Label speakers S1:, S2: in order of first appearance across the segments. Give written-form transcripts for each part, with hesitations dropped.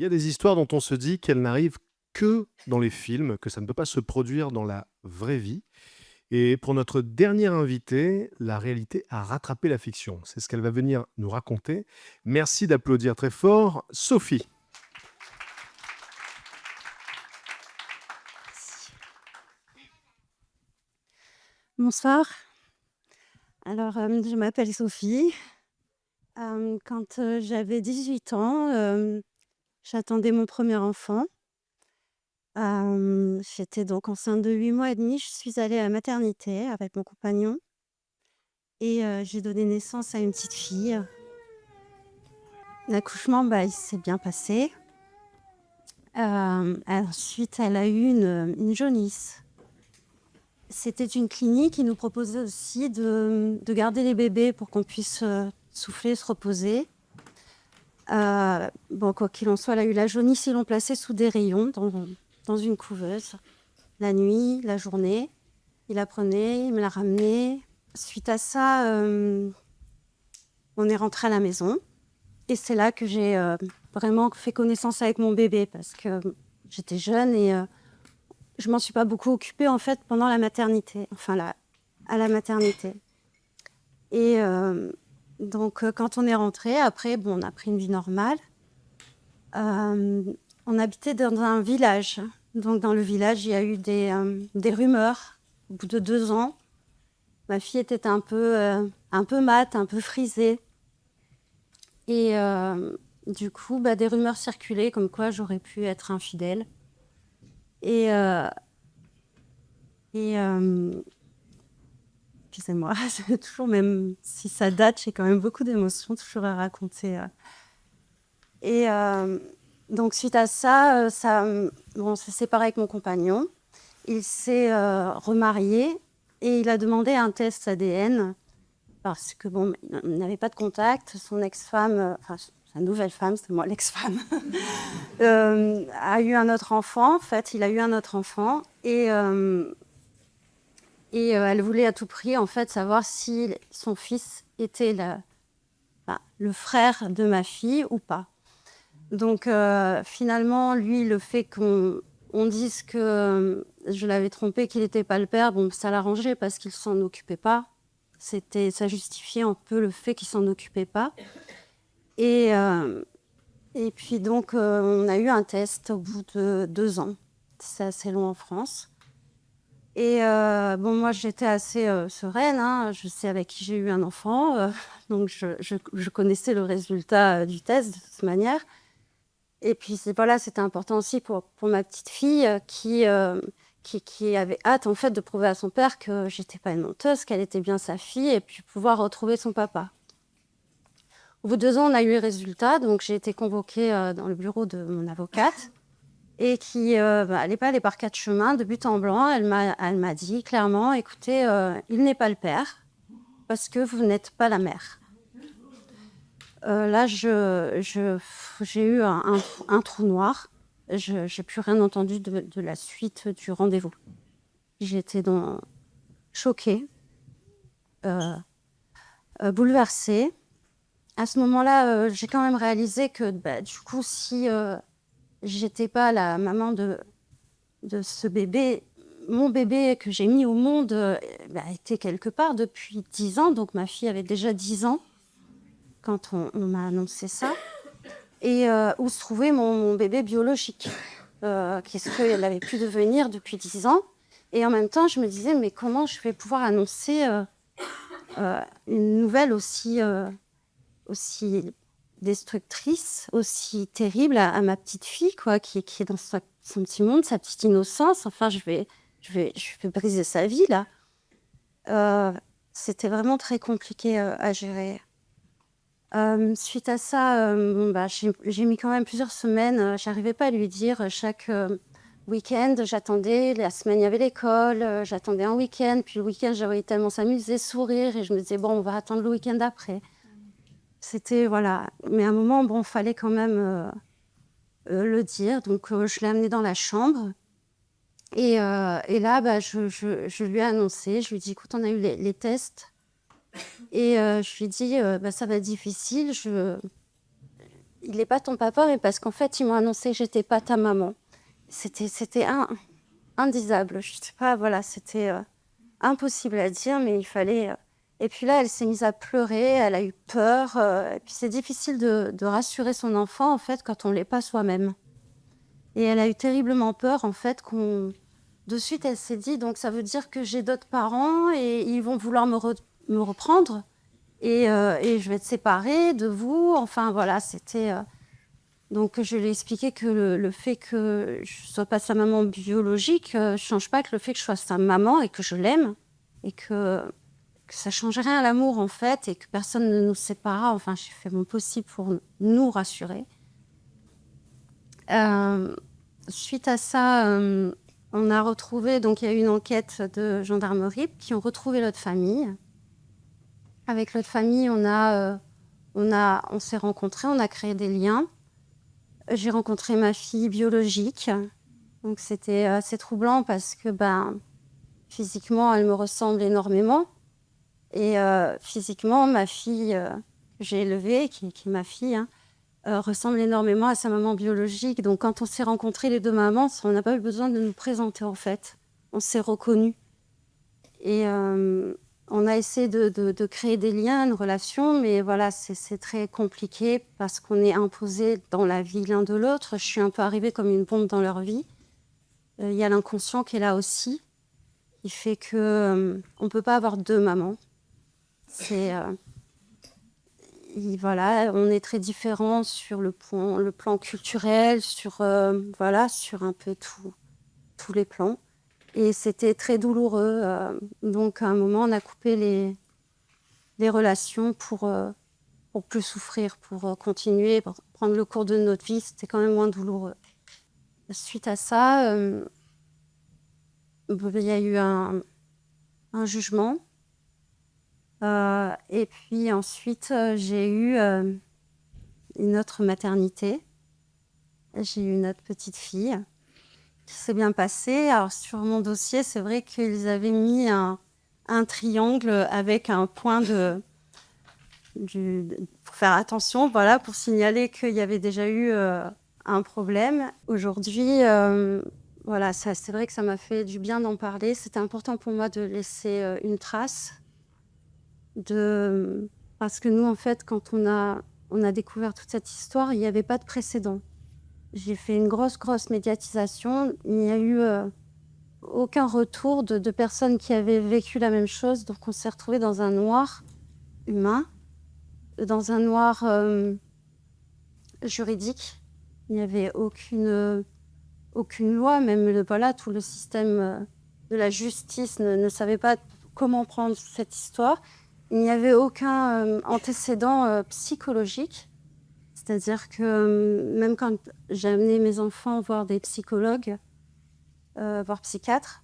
S1: Il y a des histoires dont on se dit qu'elles n'arrivent que dans les films, que ça ne peut pas se produire dans la vraie vie. Et pour notre dernière invitée, la réalité a rattrapé la fiction. C'est ce qu'elle va venir nous raconter. Merci d'applaudir très fort Sophie.
S2: Bonsoir. Alors, je m'appelle Sophie. Quand, j'avais 18 ans, j'attendais mon premier enfant. J'étais donc enceinte de 8 mois et demi. Je suis allée à la maternité avec mon compagnon et j'ai donné naissance à une petite fille. L'accouchement, il s'est bien passé. Ensuite, elle a eu une jaunisse. C'était une clinique qui nous proposait aussi de garder les bébés pour qu'on puisse, souffler, se reposer. Quoi qu'il en soit, elle a eu la jaunisse, ils l'ont placée sous des rayons dans une couveuse. La nuit, la journée, il la prenait, il me la ramenait. Suite à ça, on est rentré à la maison et c'est là que j'ai vraiment fait connaissance avec mon bébé parce que j'étais jeune et je m'en suis pas beaucoup occupée en fait pendant la maternité, à la maternité. Et donc quand on est rentré, après, on a pris une vie normale. On habitait dans un village. Donc dans le village, il y a eu des rumeurs. Au bout de 2 ans, ma fille était un peu mate, un peu frisée. Et du coup, des rumeurs circulaient comme quoi j'aurais pu être infidèle. Et excusez-moi, c'est toujours, même si ça date, j'ai quand même beaucoup d'émotions toujours à raconter. Et donc suite à ça, on s'est séparé avec mon compagnon. Il s'est remarié et il a demandé un test ADN parce que il n'avait pas de contact. Son ex-femme, sa nouvelle femme, c'est moi l'ex-femme, a eu un autre enfant. En fait, il a eu un autre enfant et elle voulait à tout prix en fait savoir si son fils était le frère de ma fille ou pas. Donc finalement, lui, le fait qu'on dise que je l'avais trompé, qu'il n'était pas le père, ça l'arrangeait parce qu'il s'en occupait pas. Ça justifiait un peu le fait qu'il s'en occupait pas. Et puis donc, on a eu un test au bout de 2 ans. C'est assez long en France. Et moi, j'étais assez sereine, hein. Je sais avec qui j'ai eu un enfant. Donc, je connaissais le résultat du test de toute manière. Et puis c'était important aussi pour ma petite fille qui avait hâte en fait de prouver à son père que j'étais pas une menteuse, qu'elle était bien sa fille et puis pouvoir retrouver son papa. Au bout de 2 ans, on a eu les résultats, donc j'ai été convoquée dans le bureau de mon avocate et qui elle est pas allée par 4 chemins, de but en blanc. Elle m'a dit clairement, écoutez, il n'est pas le père parce que vous n'êtes pas la mère. Là, j'ai eu un trou noir. Je n'ai plus rien entendu de la suite du rendez-vous. J'étais choquée, bouleversée. À ce moment-là, j'ai quand même réalisé que du coup, si j'étais pas la maman de ce bébé, mon bébé que j'ai mis au monde était quelque part depuis 10 ans. Donc ma fille avait déjà 10 ans quand on m'a annoncé ça. Et où se trouvait mon bébé biologique, qu'est-ce qu'elle avait pu devenir depuis 10 ans. Et en même temps, je me disais, mais comment je vais pouvoir annoncer une nouvelle aussi destructrice, aussi terrible à ma petite fille, qui est dans son petit monde, sa petite innocence. Enfin, je vais briser sa vie, là. C'était vraiment très compliqué à gérer. Suite à ça, j'ai mis quand même plusieurs semaines. J'arrivais pas à lui dire. Chaque week-end, j'attendais. La semaine, il y avait l'école. J'attendais un week-end. Puis le week-end, j'avais tellement s'amuser, sourire. Et je me disais, on va attendre le week-end après. C'était, voilà. Mais à un moment, il fallait quand même le dire. Donc, je l'ai amené dans la chambre. Et là, je lui ai annoncé. Je lui ai dit, écoute, on a eu les tests. Et je lui ai dit, ça va être difficile. il n'est pas ton papa, mais parce qu'en fait, ils m'ont annoncé que j'étais pas ta maman. C'était indisable. Je sais pas, voilà, c'était impossible à dire, mais il fallait. Et puis là, elle s'est mise à pleurer, elle a eu peur. Et puis c'est difficile de rassurer son enfant, en fait, quand on l'est pas soi-même. Et elle a eu terriblement peur, en fait, De suite, elle s'est dit, donc ça veut dire que j'ai d'autres parents et ils vont vouloir me reprendre et je vais être séparée de vous. Enfin, voilà, c'était. Donc, je lui ai expliqué que le fait que je ne sois pas sa maman biologique ne change pas que le fait que je sois sa maman et que je l'aime et que ça ne change rien à l'amour, en fait, et que personne ne nous séparera. Enfin, j'ai fait mon possible pour nous rassurer. Suite à ça, on a retrouvé, donc il y a eu une enquête de gendarmerie qui ont retrouvé l'autre famille. Avec l'autre famille, on s'est rencontrés, on a créé des liens. J'ai rencontré ma fille biologique, donc c'était assez troublant parce que physiquement, elle me ressemble énormément. Et physiquement, ma fille que j'ai élevée, qui est ma fille, ressemble énormément à sa maman biologique. Donc quand on s'est rencontrés, les deux mamans, on n'a pas eu besoin de nous présenter en fait. On s'est reconnus. Et on a essayé de créer des liens, une relation, mais voilà, c'est très compliqué parce qu'on est imposés dans la vie l'un de l'autre. Je suis un peu arrivée comme une bombe dans leur vie. Il y a l'inconscient qui est là aussi, qui fait que on peut pas avoir deux mamans. Voilà, on est très différents sur le plan culturel, voilà, sur un peu tous les plans. Et c'était très douloureux. Donc, à un moment, on a coupé les relations pour plus souffrir, pour continuer, pour prendre le cours de notre vie. C'était quand même moins douloureux. Suite à ça, il y a eu un jugement. Et puis ensuite, j'ai eu une autre maternité. J'ai eu une autre petite fille qui s'est bien passée. Alors, sur mon dossier, c'est vrai qu'ils avaient mis un triangle avec un point pour faire attention, voilà, pour signaler qu'il y avait déjà eu un problème. Aujourd'hui, voilà, c'est vrai que ça m'a fait du bien d'en parler. C'était important pour moi de laisser une trace. Parce que nous, en fait, quand on a découvert toute cette histoire, il n'y avait pas de précédent. J'ai fait une grosse médiatisation. Il n'y a eu aucun retour de personnes qui avaient vécu la même chose. Donc, on s'est retrouvés dans un noir humain, dans un noir juridique. Il n'y avait aucune loi, même voilà, tout le système de la justice ne savait pas comment prendre cette histoire. Il n'y avait aucun antécédent psychologique. C'est-à-dire que même quand j'ai amené mes enfants voir des psychologues, voir psychiatres,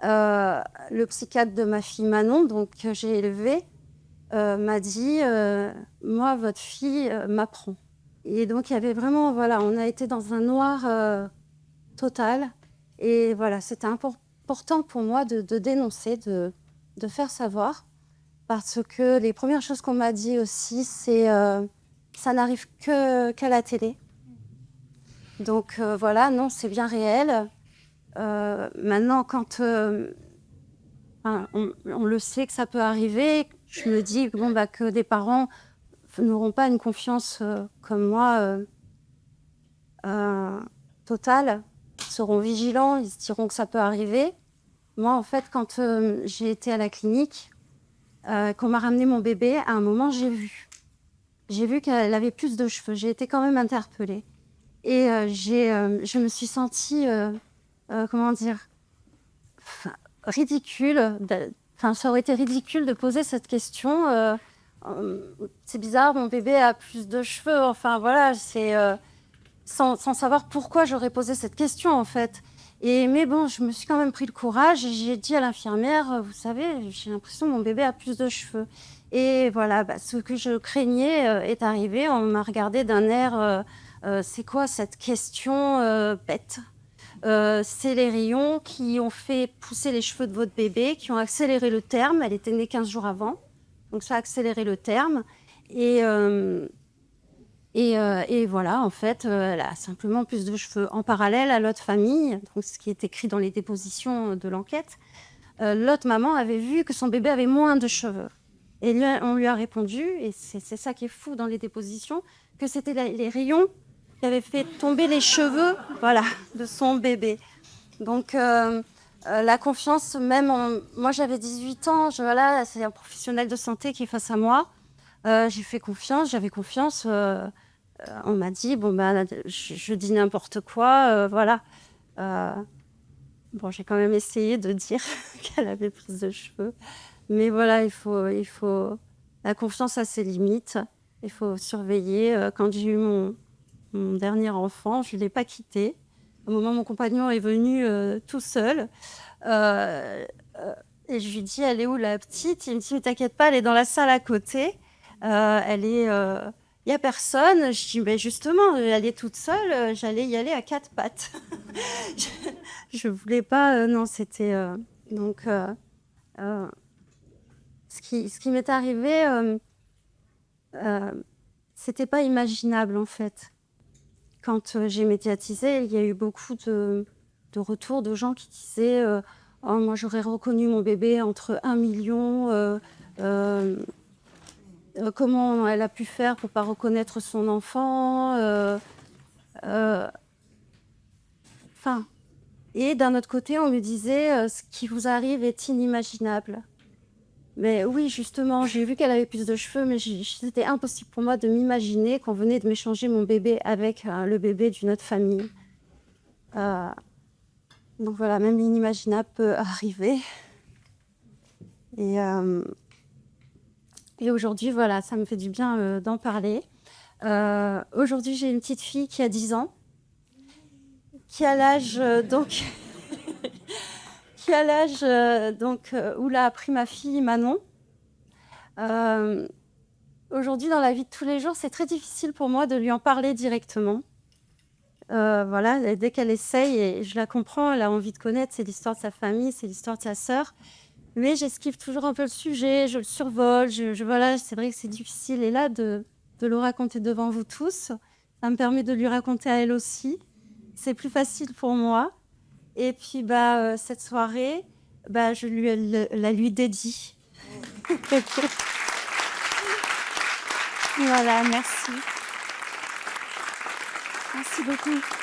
S2: le psychiatre de ma fille Manon, donc, que j'ai élevée, m'a dit « Moi, votre fille m'apprend ». Et donc, il y avait vraiment, voilà, on a été dans un noir total. Et voilà, c'était important pour moi de dénoncer, de faire savoir. Parce que les premières choses qu'on m'a dit aussi, c'est ça n'arrive qu'à la télé. Donc voilà, non, c'est bien réel. Maintenant, quand on le sait que ça peut arriver, je me dis que des parents n'auront pas une confiance comme moi totale, ils seront vigilants, ils se diront que ça peut arriver. Moi, en fait, quand j'ai été à la clinique, qu'on m'a ramené mon bébé, à un moment, j'ai vu qu'elle avait plus de cheveux. J'ai été quand même interpellée. Et je me suis sentie, ridicule. Ça aurait été ridicule de poser cette question. C'est bizarre, mon bébé a plus de cheveux. Enfin, voilà, sans savoir pourquoi j'aurais posé cette question, en fait. Mais bon, je me suis quand même pris le courage et j'ai dit à l'infirmière, vous savez, j'ai l'impression que mon bébé a plus de cheveux. Et voilà, ce que je craignais est arrivé. On m'a regardé d'un air, c'est quoi cette question bête? C'est les rayons qui ont fait pousser les cheveux de votre bébé, qui ont accéléré le terme. Elle était née 15 jours avant, donc ça a accéléré le terme. Et Et voilà, en fait, elle a simplement plus de cheveux. En parallèle à l'autre famille, donc ce qui est écrit dans les dépositions de l'enquête, l'autre maman avait vu que son bébé avait moins de cheveux. Et on lui a répondu, et c'est ça qui est fou dans les dépositions, que c'était les rayons qui avaient fait tomber les cheveux, voilà, de son bébé. Donc la confiance, moi j'avais 18 ans, voilà, c'est un professionnel de santé qui est face à moi. J'ai fait confiance, j'avais confiance. On m'a dit, bon, ben, je dis n'importe quoi, voilà. Bon, j'ai quand même essayé de dire qu'elle avait prise de cheveux. Mais voilà, il faut... La confiance a ses limites. Il faut surveiller. Quand j'ai eu mon dernier enfant, je ne l'ai pas quitté. Au moment où mon compagnon est venu tout seul, euh, et je lui dis, elle est où la petite? Il me dit, mais t'inquiète pas, elle est dans la salle à côté. Elle est... Il n'y a personne. Je dis, mais justement, elle est toute seule. J'allais y aller à 4 pattes. Je ne voulais pas... non, c'était... donc, ce qui m'est arrivé, c'était pas imaginable, en fait. Quand j'ai médiatisé, il y a eu beaucoup de retours de gens qui disaient oh, moi, j'aurais reconnu mon bébé entre 1 million. Comment elle a pu faire pour pas reconnaître son enfant Enfin, et d'un autre côté, on me disait ce qui vous arrive est inimaginable. Mais oui, justement, j'ai vu qu'elle avait plus de cheveux, mais c'était impossible pour moi de m'imaginer qu'on venait de m'échanger mon bébé avec le bébé d'une autre famille. Euh, donc voilà, même l'inimaginable peut arriver. Et aujourd'hui, voilà, ça me fait du bien d'en parler. Aujourd'hui, j'ai une petite fille qui a 10 ans, qui a l'âge donc qui a l'âge où l'a appris ma fille Manon. Aujourd'hui, dans la vie de tous les jours, c'est très difficile pour moi de lui en parler directement. Voilà, dès qu'elle essaye, et je la comprends, elle a envie de connaître, c'est l'histoire de sa famille, c'est l'histoire de sa sœur. Mais j'esquive toujours un peu le sujet, je le survole, voilà, c'est vrai que c'est difficile. Et là, de le raconter devant vous tous, ça me permet de lui raconter à elle aussi. C'est plus facile pour moi. Et puis, cette soirée, je la lui dédie. Voilà, merci. Merci beaucoup.